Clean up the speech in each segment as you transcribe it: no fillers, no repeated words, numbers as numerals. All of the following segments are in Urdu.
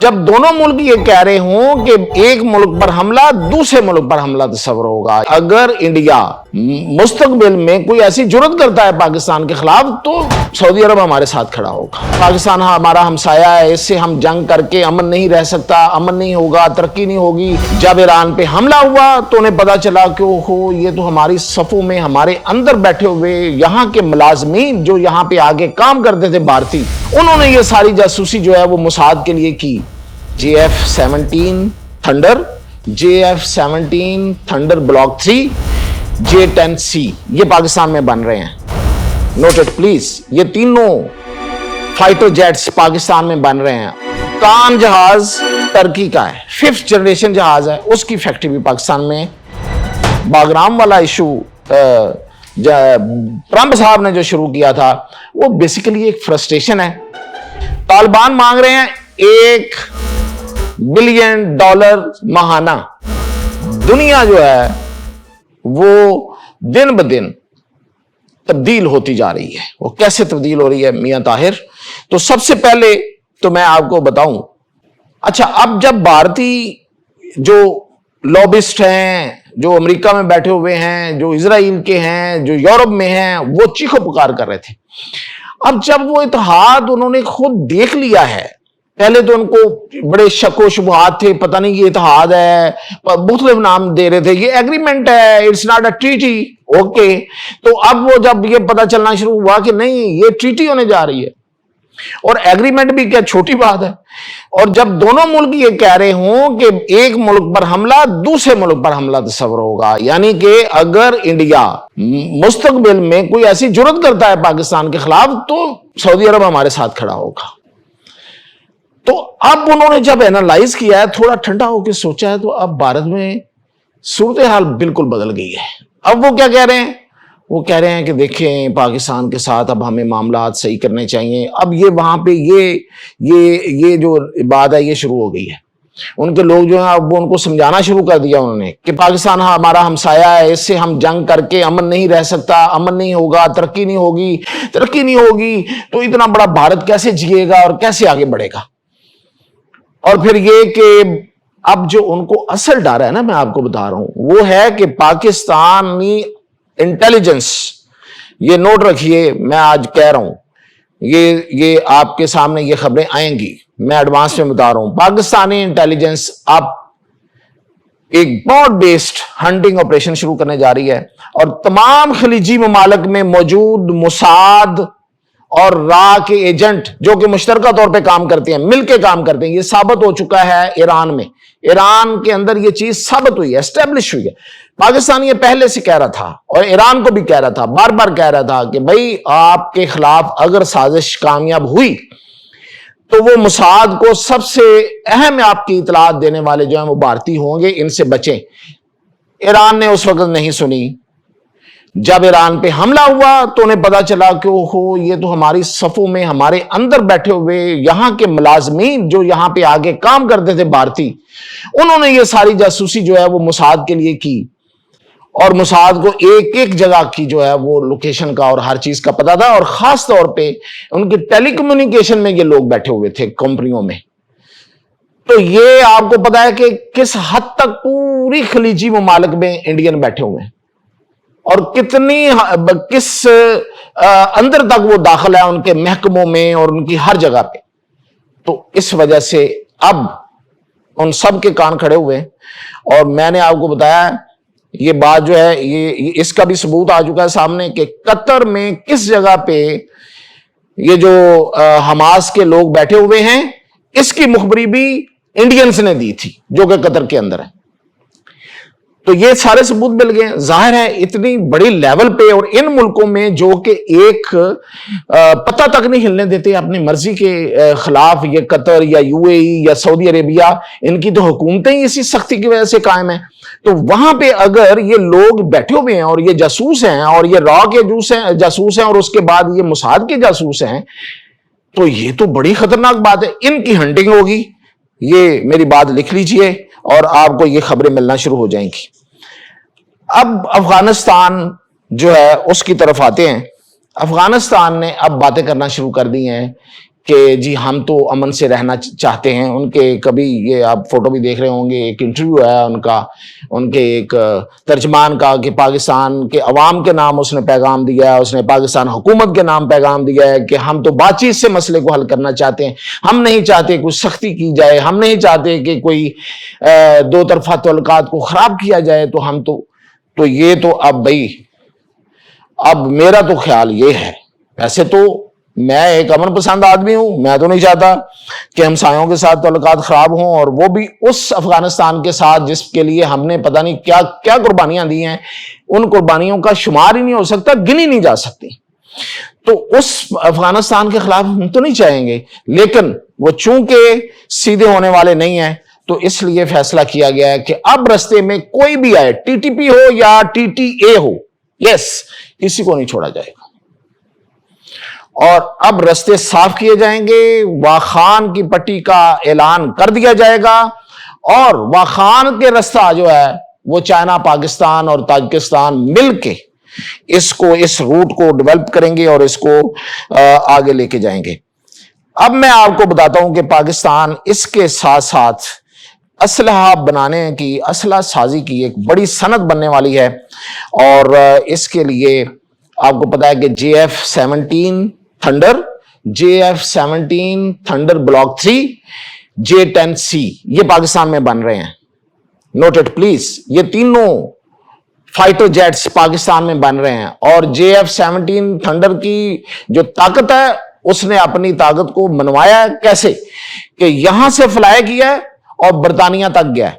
جب دونوں ملک یہ کہہ رہے ہوں کہ ایک ملک پر حملہ دوسرے ملک پر حملہ تصور ہوگا، اگر انڈیا مستقبل میں کوئی ایسی جرات کرتا ہے پاکستان کے خلاف تو سعودی عرب ہمارے ساتھ کھڑا ہوگا۔ پاکستان ہمارا ہمسایہ ہے، اس سے ہم جنگ کر کے امن نہیں رہ سکتا، امن نہیں ہوگا، ترقی نہیں ہوگی۔ جب ایران پہ حملہ ہوا تو انہیں پتا چلا کہ اوہو یہ تو ہماری صفوں میں ہمارے اندر بیٹھے ہوئے یہاں کے ملازمین جو یہاں پہ آگے کام کرتے تھے بھارتی، انہوں نے یہ ساری جاسوسی جو ہے وہ موساد کے لیے کی۔ JF-17 thunder, JF-17 thunder block 3، J-10C یہ پاکستان میں بن رہے ہیں۔ نوٹ اٹ پلیز، یہ تینوں فائٹر جیٹس پاکستان میں بن رہے ہیں۔ کان جہاز ترکی کا ہے، 5th جنریشن جہاز ہے، اس کی فیکٹری بھی پاکستان میں۔ باگرام والا ایشو ٹرمپ صاحب نے جو شروع کیا تھا وہ بیسیکلی ایک فرسٹریشن ہے۔ طالبان مانگ رہے ہیں $1 بلین ماہانہ۔ دنیا جو ہے وہ دن بدن تبدیل ہوتی جا رہی ہے۔ وہ کیسے تبدیل ہو رہی ہے میاں طاہر؟ تو سب سے پہلے تو میں آپ کو بتاؤں، اچھا اب جب بھارتی جو لوبسٹ ہیں، جو امریکہ میں بیٹھے ہوئے ہیں، جو اسرائیل کے ہیں، جو یورپ میں ہیں، وہ چیخو پکار کر رہے تھے۔ اب جب وہ اتحاد انہوں نے خود دیکھ لیا ہے، پہلے تو ان کو بڑے شک و شبہات تھے، پتہ نہیں یہ اتحاد ہے، مختلف نام دے رہے تھے، یہ ایگریمنٹ ہے، it's not a treaty, okay. تو اب وہ جب یہ پتہ چلنا شروع ہوا کہ نہیں یہ ٹریٹی ہونے جا رہی ہے، اور ایگریمنٹ بھی کیا چھوٹی بات ہے، اور جب دونوں ملک یہ کہہ رہے ہوں کہ ایک ملک پر حملہ دوسرے ملک پر حملہ تصور ہوگا، یعنی کہ اگر انڈیا مستقبل میں کوئی ایسی جرات کرتا ہے پاکستان کے خلاف تو سعودی عرب ہمارے ساتھ کھڑا ہوگا۔ تو اب انہوں نے جب اینالائز کیا ہے، تھوڑا ٹھنڈا ہو کے سوچا ہے، تو اب بھارت میں صورتحال بالکل بدل گئی ہے۔ اب وہ کیا کہہ رہے ہیں؟ وہ کہہ رہے ہیں کہ دیکھیں پاکستان کے ساتھ اب ہمیں معاملات صحیح کرنے چاہیے۔ اب یہ وہاں پہ یہ جو بات ہے یہ شروع ہو گئی ہے۔ ان کے لوگ جو ہیں اب وہ ان کو سمجھانا شروع کر دیا انہوں نے کہ پاکستان ہمارا ہمسایہ ہے، اس سے ہم جنگ کر کے امن نہیں رہ سکتا، امن نہیں ہوگا، ترقی نہیں ہوگی تو اتنا بڑا بھارت کیسے جیے گا اور کیسے آگے بڑھے گا۔ اور پھر یہ کہ اب جو ان کو اصل ڈر ہے نا، میں آپ کو بتا رہا ہوں، وہ ہے کہ پاکستانی انٹیلیجنس، یہ نوٹ رکھیے میں آج کہہ رہا ہوں، یہ آپ کے سامنے یہ خبریں آئیں گی، میں ایڈوانس میں بتا رہا ہوں، پاکستانی انٹیلیجنس اب ایک براڈ بیسڈ ہنٹنگ آپریشن شروع کرنے جا رہی ہے، اور تمام خلیجی ممالک میں موجود موساد اور را کے ایجنٹ جو کہ مشترکہ طور پہ کام کرتے ہیں، مل کے کام کرتے ہیں، یہ ثابت ہو چکا ہے ایران میں، ایران کے اندر یہ چیز ثابت ہوئی ہے، اسٹیبلش ہوئی ہے۔ پاکستان یہ پہلے سے کہہ رہا تھا اور ایران کو بھی کہہ رہا تھا، بار بار کہہ رہا تھا کہ بھائی آپ کے خلاف اگر سازش کامیاب ہوئی تو وہ موساد کو سب سے اہم آپ کی اطلاعات دینے والے جو ہیں وہ بھارتی ہوں گے، ان سے بچیں۔ ایران نے اس وقت نہیں سنی۔ جب ایران پہ حملہ ہوا تو انہیں پتا چلا کہ اوہو یہ تو ہماری صفوں میں ہمارے اندر بیٹھے ہوئے یہاں کے ملازمین جو یہاں پہ آگے کام کرتے تھے بھارتی، انہوں نے یہ ساری جاسوسی جو ہے وہ موساد کے لیے کی، اور موساد کو ایک ایک جگہ کی جو ہے وہ لوکیشن کا اور ہر چیز کا پتا تھا، اور خاص طور پہ ان کے ٹیلی کمیونیکیشن میں یہ لوگ بیٹھے ہوئے تھے کمپنیوں میں۔ تو یہ آپ کو پتا ہے کہ کس حد تک پوری خلیجی ممالک میں انڈین بیٹھے ہوئے ہیں، اور کس اندر تک وہ داخل ہے ان کے محکموں میں اور ان کی ہر جگہ پہ۔ تو اس وجہ سے اب ان سب کے کان کھڑے ہوئے، اور میں نے آپ کو بتایا یہ بات جو ہے یہ اس کا بھی ثبوت آ چکا ہے سامنے کہ قطر میں کس جگہ پہ یہ جو حماس کے لوگ بیٹھے ہوئے ہیں اس کی مخبری بھی انڈینز نے دی تھی جو کہ قطر کے اندر ہے۔ تو یہ سارے ثبوت مل گئے۔ ظاہر ہے اتنی بڑی لیول پہ اور ان ملکوں میں جو کہ ایک پتہ تک نہیں ہلنے دیتے اپنی مرضی کے خلاف، یہ قطر یا UAE یا سعودی عربیہ، ان کی تو حکومتیں ہی اسی سختی کی وجہ سے قائم ہیں۔ تو وہاں پہ اگر یہ لوگ بیٹھے ہوئے ہیں اور یہ جاسوس ہیں اور یہ را کے جاسوس ہیں اور اس کے بعد یہ موساد کے جاسوس ہیں، تو یہ تو بڑی خطرناک بات ہے، ان کی ہنٹنگ ہوگی۔ یہ میری بات لکھ لیجئے اور آپ کو یہ خبریں ملنا شروع ہو جائیں گی۔ اب افغانستان جو ہے اس کی طرف آتے ہیں۔ افغانستان نے اب باتیں کرنا شروع کر دی ہیں کہ جی ہم تو امن سے رہنا چاہتے ہیں. ان کے کبھی یہ آپ فوٹو بھی دیکھ رہے ہوں گے, ایک انٹرویو آیا ان کے ایک ترجمان کا کہ پاکستان کے عوام کے نام اس نے پیغام دیا ہے, اس نے پاکستان حکومت کے نام پیغام دیا ہے کہ ہم تو بات چیت سے مسئلے کو حل کرنا چاہتے ہیں, ہم نہیں چاہتے کوئی سختی کی جائے, ہم نہیں چاہتے کہ کوئی دو طرفہ تعلقات کو خراب کیا جائے. تو یہ تو اب میرا تو خیال یہ ہے, ویسے تو میں ایک امن پسند آدمی ہوں, میں تو نہیں چاہتا کہ ہمسایوں کے ساتھ تعلقات خراب ہوں, اور وہ بھی اس افغانستان کے ساتھ جس کے لیے ہم نے پتہ نہیں کیا کیا قربانیاں دی ہیں. ان قربانیوں کا شمار ہی نہیں ہو سکتا, گنی نہیں جا سکتی. تو اس افغانستان کے خلاف ہم تو نہیں چاہیں گے, لیکن وہ چونکہ سیدھے ہونے والے نہیں ہیں تو اس لیے فیصلہ کیا گیا ہے کہ اب رستے میں کوئی بھی آئے, ٹی ٹی پی ہو یا ٹی ٹی اے ہو, کسی کو نہیں چھوڑا جائے گا. اور اب رستے صاف کیے جائیں گے, واخان کی پٹی کا اعلان کر دیا جائے گا, اور واخان کے رستہ جو ہے وہ چائنا, پاکستان اور تاجکستان مل کے اس روٹ کو ڈیولپ کریں گے اور اس کو آگے لے کے جائیں گے. اب میں آپ کو بتاتا ہوں کہ پاکستان اس کے ساتھ ساتھ اسلحہ بنانے کی, اسلحہ سازی کی ایک بڑی صنعت بننے والی ہے. اور اس کے لیے آپ کو پتا ہے کہ JF-17 تھنڈر بلاک 3, J-10C یہ پاکستان میں بن رہے ہیں. نوٹ اٹ پلیز, یہ تینوں فائٹر جیٹس پاکستان میں بن رہے ہیں. اور JF-17 تھنڈر کی جو طاقت ہے اس نے اپنی طاقت کو منوایا ہے کیسے, کہ یہاں سے فلائی کیا ہے اور برطانیہ تک گیا ہے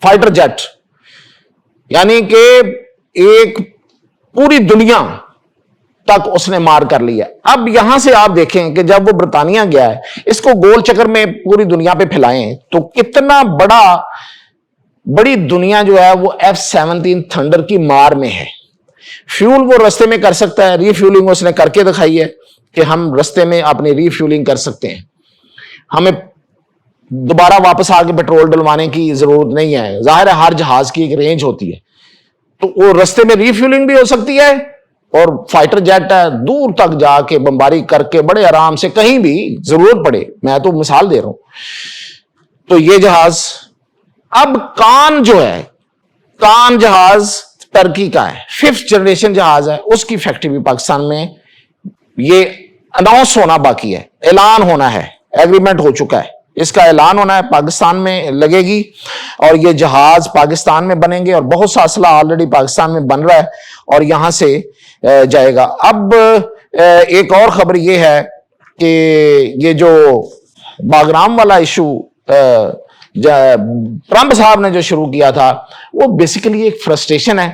فائٹر جیٹ, یعنی کہ ایک پوری دنیا تک اس نے مار کر لیا. اب یہاں سے آپ دیکھیں کہ جب وہ برطانیہ گیا ہے, اس کو گول چکر میں پوری دنیا پہ پھیلائیں تو کتنا بڑی دنیا جو ہے وہ F-17 تھنڈر کی مار میں ہے. فیول وہ رستے میں کر سکتا ہے, ری فیولنگ اس نے کر کے دکھائی ہے کہ ہم رستے میں اپنی ری فیولنگ کر سکتے ہیں, ہمیں دوبارہ واپس آ کے پیٹرول ڈلوانے کی ضرورت نہیں ہے. ظاہر ہے ہر جہاز کی ایک رینج ہوتی ہے, تو وہ رستے میں ری فیولنگ بھی ہو سکتی ہے, اور فائٹر جیٹ ہے دور تک جا کے بمباری کر کے بڑے آرام سے کہیں بھی ضرورت پڑے, میں تو مثال دے رہا ہوں. تو یہ جہاز اب کان جو ہے, کان جہاز ترکی کا ہے, 5th جنریشن جہاز ہے, اس کی فیکٹری بھی پاکستان میں یہ اناؤنس ہونا باقی ہے, اعلان ہونا ہے, ایگریمنٹ ہو چکا ہے, اس کا اعلان ہونا ہے, پاکستان میں لگے گی اور یہ جہاز پاکستان میں بنیں گے. اور بہت سا اسلحہ آلریڈی پاکستان میں بن رہا ہے اور یہاں سے جائے گا. اب ایک اور خبر یہ ہے کہ یہ جو باغرام والا ایشو ٹرمپ صاحب نے جو شروع کیا تھا, وہ بیسیکلی ایک فرسٹریشن ہے,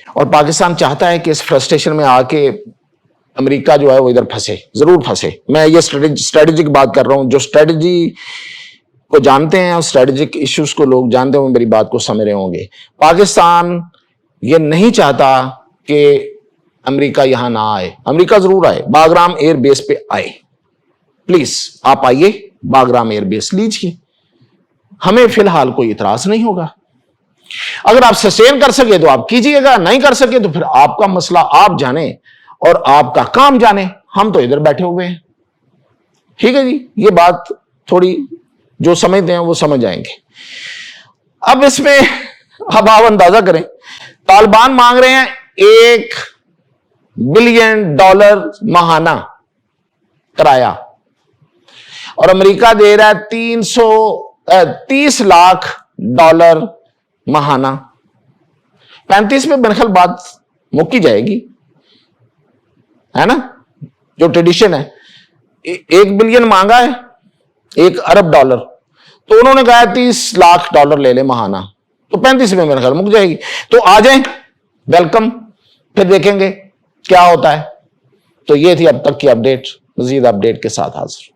اور پاکستان چاہتا ہے کہ اس فرسٹریشن میں آ کے امریکہ جو ہے وہ ادھر پھنسے, ضرور پھنسے. میں یہ اسٹریٹجک بات کر رہا ہوں, جو اسٹریٹجی کو جانتے ہیں اور اسٹریٹجک ایشوز کو لوگ جانتے ہیں میری بات کو سمجھ رہے ہوں گے. پاکستان یہ نہیں چاہتا کہ امریکہ یہاں نہ آئے, امریکہ ضرور آئے, باغرام ایئر بیس پہ آئے, پلیز آپ آئیے, باغرام ایئر بیس لیجیے, ہمیں فی الحال کوئی اعتراض نہیں ہوگا. اگر آپ سسٹین کر سکے تو آپ کیجئے گا, نہیں کر سکے تو پھر آپ کا مسئلہ آپ جانے اور آپ کا کام جانے, ہم تو ادھر بیٹھے ہوئے ہیں. ٹھیک ہے جی, یہ بات تھوڑی جو سمجھتے ہیں وہ سمجھ جائیں گے. اب اس میں اب آپ اندازہ کریں, طالبان مانگ رہے ہیں $1 بلین ماہانہ کرایہ, اور امریکہ دے رہا ہے $30 لاکھ ماہانہ. 35 میں میرے خیال بات مکی جائے گی, ہے نا, جو ٹریڈیشن ہے. 1 بلین مانگا ہے, $1 ارب, تو انہوں نے کہا $30 لاکھ لے لے ماہانہ, تو 35 میں میرے خیال مک جائے گی. تو آ جائیں, ویلکم, پھر دیکھیں گے کیا ہوتا ہے. تو یہ تھی اب تک کی اپڈیٹ, مزید اپڈیٹ کے ساتھ حاضر.